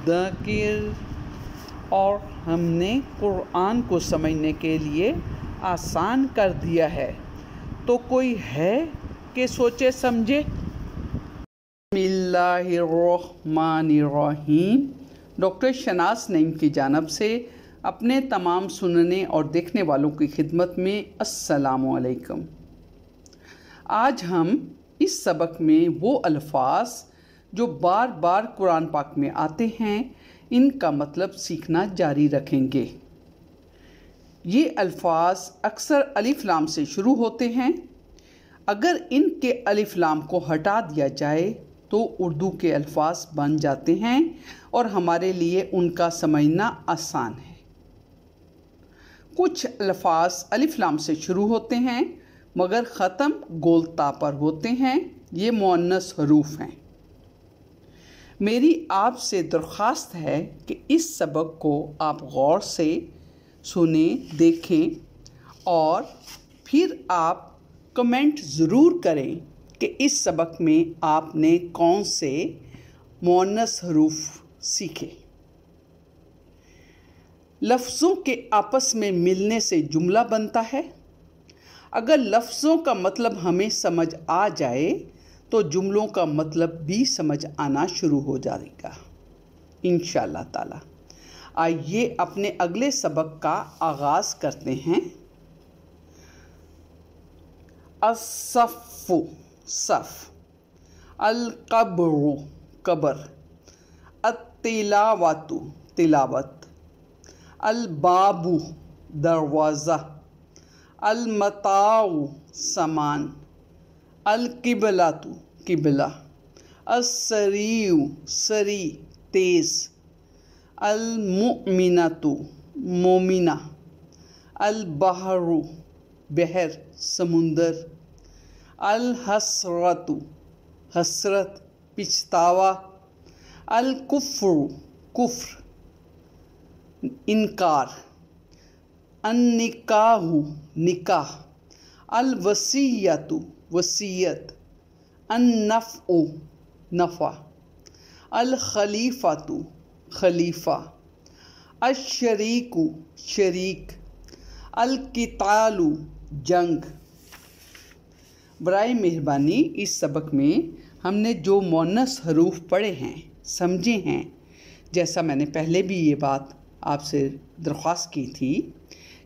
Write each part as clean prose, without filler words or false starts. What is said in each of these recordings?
मुद्दकिर, और हमने कुरान को समझने के लिए आसान कर दिया है। तो कोई है कि सोचे समझे। बिस्मिल्लाहिर्रहमानिर्रहीम। डॉक्टर शनाज नईम की जानिब से अपने तमाम सुनने और देखने वालों की खिदमत में अस्सलामु अलैकुम। आज हम इस सबक में वो अल्फाज जो बार बार कुरान पाक में आते हैं, इनका मतलब सीखना जारी रखेंगे। ये अल्फाज अक्सर अलिफ लाम से शुरू होते हैं। अगर इनके अलिफ लाम को हटा दिया जाए तो उर्दू के अल्फाज बन जाते हैं और हमारे लिए उनका समझना आसान है। कुछ अल्फाज अलिफ लाम से शुरू होते हैं मगर ख़त्म गोलता पर होते हैं। ये मुअन्नस हरूफ हैं। मेरी आपसे दरख्वास्त है कि इस सबक को आप गौर से सुने, देखें और फिर आप कमेंट ज़रूर करें कि इस सबक में आपने कौन से मुअन्नस हरूफ सीखे। लफ्ज़ों के आपस में मिलने से जुमला बनता है। अगर लफ्ज़ों का मतलब हमें समझ आ जाए तो जुमलों का मतलब भी समझ आना शुरू हो जाएगा इंशाअल्लाह ताला। आइए अपने अगले सबक का आगाज़ करते हैं। अस्सफ़्फ़ु सफ़, अल-क़ब्रु कब्र, अत-तिलावतु तिलावत, अल-बाबु दरवाज़ा, अल-मताउ सामान, अल-क़िबलतु क़िबला, अस-सरीउ सरी तेज़, अल-मुअमिनतु मोमिना, अल-बहरु बहर समुंदर, अल-हसरतु हसरत पिछतावा, अल-कुफ्रु कुफ्र इनकार, अन-निकाहु निकाह, अल-वसीयतु वसीयत, अन-नफ़उ नफ़ा, अल-खलीफ़तु खलीफ़ा, अश-शरीकु शरीक, अल-क़ितालु जंग। बराए मेहरबानी इस सबक में हमने जो मुअन्नस हरूफ पढ़े हैं, समझे हैं, जैसा मैंने पहले भी ये बात आपसे दरख्वास्त की थी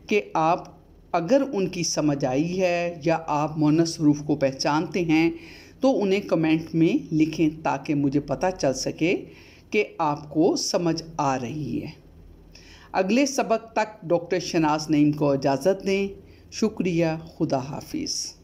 कि आप अगर उनकी समझ आई है या आप मुअन्नस हरूफ को पहचानते हैं तो उन्हें कमेंट में लिखें ताकि मुझे पता चल सके कि आपको समझ आ रही है। अगले सबक तक डॉक्टर शनाज नईम को इजाज़त दें। शुक्रिया। खुदा हाफिज़।